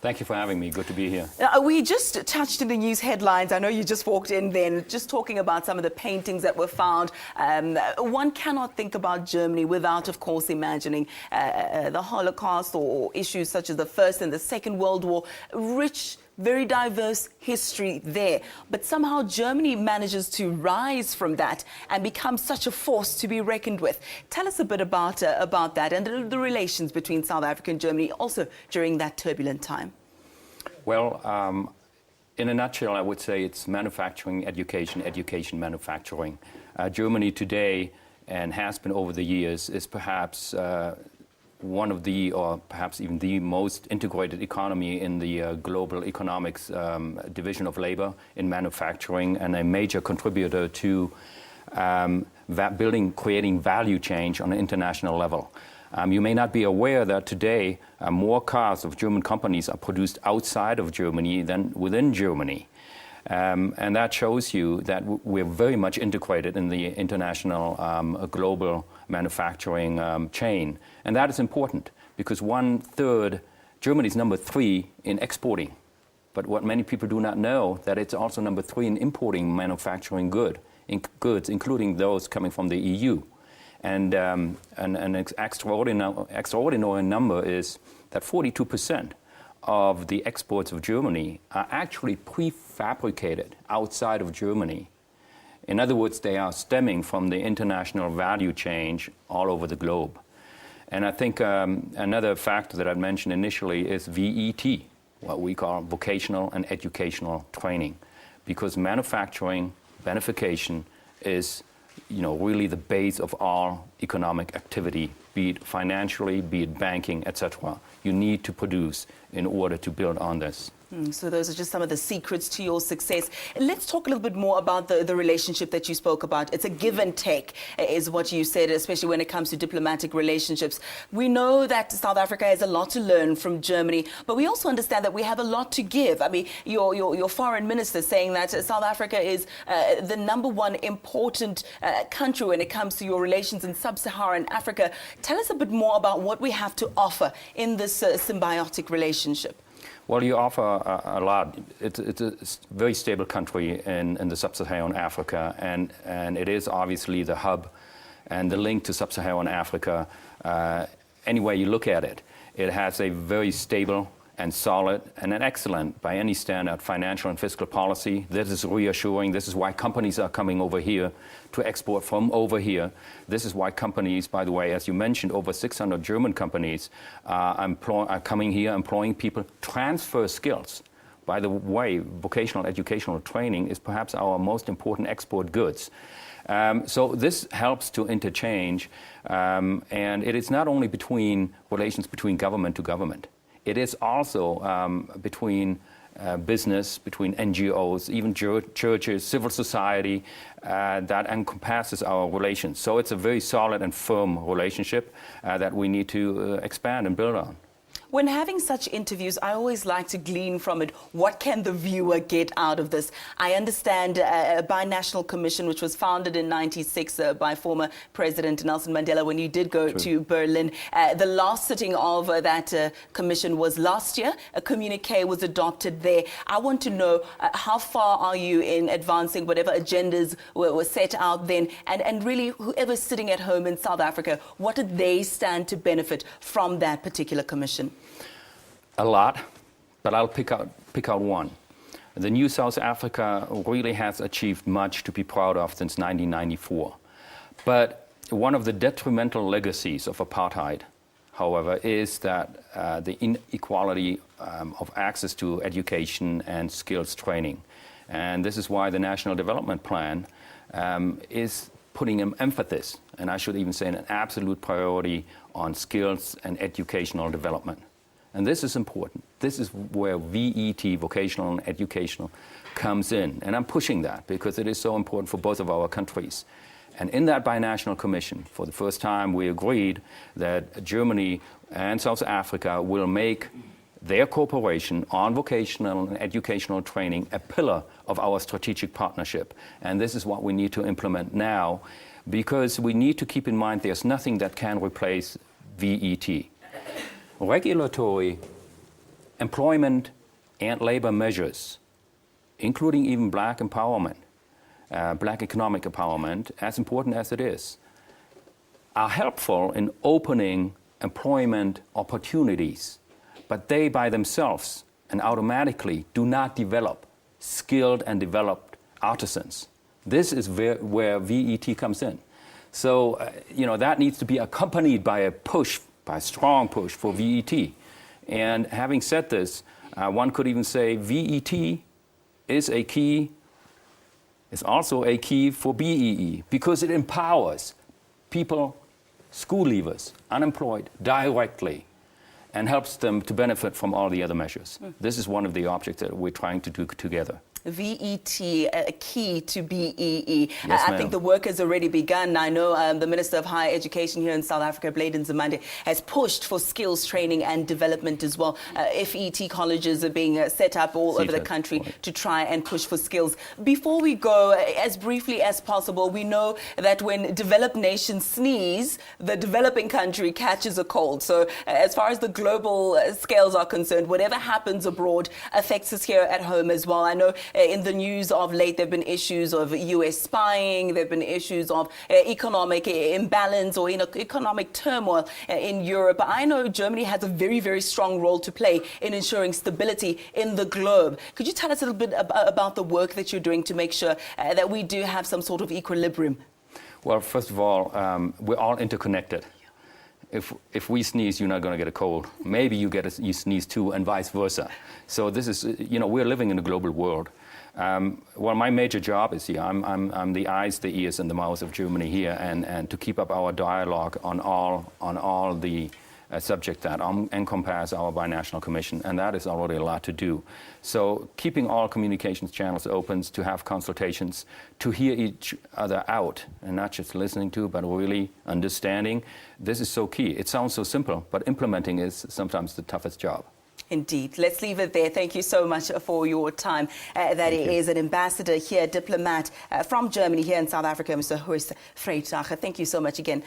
Thank you for having me. Good to be here. We just touched in the news headlines. I know you just walked in then, just talking about some of the paintings that were found. One cannot think about Germany without, of course, imagining the Holocaust or issues such as the First and the Second World War. Rich, very diverse history there. But somehow Germany manages to rise from that and become such a force to be reckoned with. Tell us a bit about that and the relations between South Africa and Germany also during that turbulent time. Well, in a nutshell, I would say it's manufacturing, education, education, manufacturing. Germany today, and has been over the years, is perhaps one of the, or perhaps even the most integrated economy in the global economics division of labor in manufacturing, and a major contributor to creating value change on an international level. You may not be aware that today more cars of German companies are produced outside of Germany than within Germany. And that shows you that we're very much integrated in the international global manufacturing chain. And that is important because 1/3, Germany is number 3 in exporting. But what many people do not know, that it's also number 3 in importing manufacturing goods, including those coming from the EU. And an extraordinary number is that 42% of the exports of Germany are actually prefabricated outside of Germany. In other words, they are stemming from the international value chain all over the globe. And I think another factor that I'd mentioned initially is VET, what we call vocational and educational training, because manufacturing, benefication is really the base of all economic activity, be it financially, be it banking, etc. You need to produce in order to build on this. So those are just some of the secrets to your success. Let's talk a little bit more about the relationship that you spoke about. It's a give and take, is what you said, especially when it comes to diplomatic relationships. We know that South Africa has a lot to learn from Germany, but we also understand that we have a lot to give. I mean, your foreign minister saying that South Africa is the #1 important country when it comes to your relations in sub-Saharan Africa. Tell us a bit more about what we have to offer in this symbiotic relationship. Well, you offer a lot. It's a very stable country in the sub-Saharan Africa, and it is obviously the hub and the link to sub-Saharan Africa. Any way you look at it, it has a very stable and solid and an excellent, by any standard, financial and fiscal policy. This is reassuring. This is why companies are coming over here to export from over here. This is why companies, by the way, as you mentioned, over 600 German companies are coming here, employing people, transfer skills. By the way, vocational educational training is perhaps our most important export goods. So this helps to interchange, and it is not only relations between government to government. It is also between business, between NGOs, even churches, civil society, that encompasses our relations. So it's a very solid and firm relationship that we need to expand and build on. When having such interviews, I always like to glean from it, what can the viewer get out of this? I understand a binational commission, which was founded in '96 by former President Nelson Mandela when you did go to Berlin. The last sitting of that commission was last year. A communique was adopted there. I want to know how far are you in advancing whatever agendas were set out then, and really whoever's sitting at home in South Africa, what did they stand to benefit from that particular commission? A lot, but I'll pick out one. The new South Africa really has achieved much to be proud of since 1994. But one of the detrimental legacies of apartheid, however, is that the inequality of access to education and skills training. And this is why the National Development Plan is putting an emphasis, and I should even say an absolute priority, on skills and educational development. And this is important. This is where VET, vocational and educational, comes in. And I'm pushing that because it is so important for both of our countries. And in that binational commission, for the first time, we agreed that Germany and South Africa will make their cooperation on vocational and educational training a pillar of our strategic partnership. And this is what we need to implement now, because we need to keep in mind there's nothing that can replace VET. Regulatory employment and labor measures, including even black empowerment, black economic empowerment, as important as it is, are helpful in opening employment opportunities, but they by themselves and automatically do not develop skilled and developed artisans. This is where VET comes in. So, that needs to be accompanied by a strong push for VET. And having said this, one could even say VET is also a key for BEE, because it empowers people, school leavers, unemployed, directly, and helps them to benefit from all the other measures. This is one of the objects that we're trying to do together. VET, a key to BEE. Yes, I think the work has already begun. I know the Minister of Higher Education here in South Africa, Bladen Nzimande, has pushed for skills training and development as well. FET colleges are being set up all over the country to try and push for skills. Before we go, as briefly as possible, we know that when developed nations sneeze, the developing country catches a cold. So as far as the global scales are concerned, whatever happens abroad affects us here at home as well. I know in the news of late, there have been issues of US spying, there have been issues of economic imbalance or economic turmoil in Europe. I know Germany has a very, very strong role to play in ensuring stability in the globe. Could you tell us a little bit about the work that you're doing to make sure that we do have some sort of equilibrium? Well, first of all, we're all interconnected. If we sneeze, you're not going to get a cold. Maybe you sneeze too, and vice versa. So this is, we're living in a global world. Well, my major job is here. I'm the eyes, the ears, and the mouth of Germany here, and to keep up our dialogue on all the subjects that encompass our binational commission, and that is already a lot to do. So keeping all communications channels open, to have consultations, to hear each other out, and not just listening to, but really understanding, this is so key. It sounds so simple, but implementing is sometimes the toughest job. Indeed. Let's leave it there. Thank you so much for your time. That is an ambassador here, diplomat from Germany here in South Africa, Mr. Horst Freitag. Thank you so much again.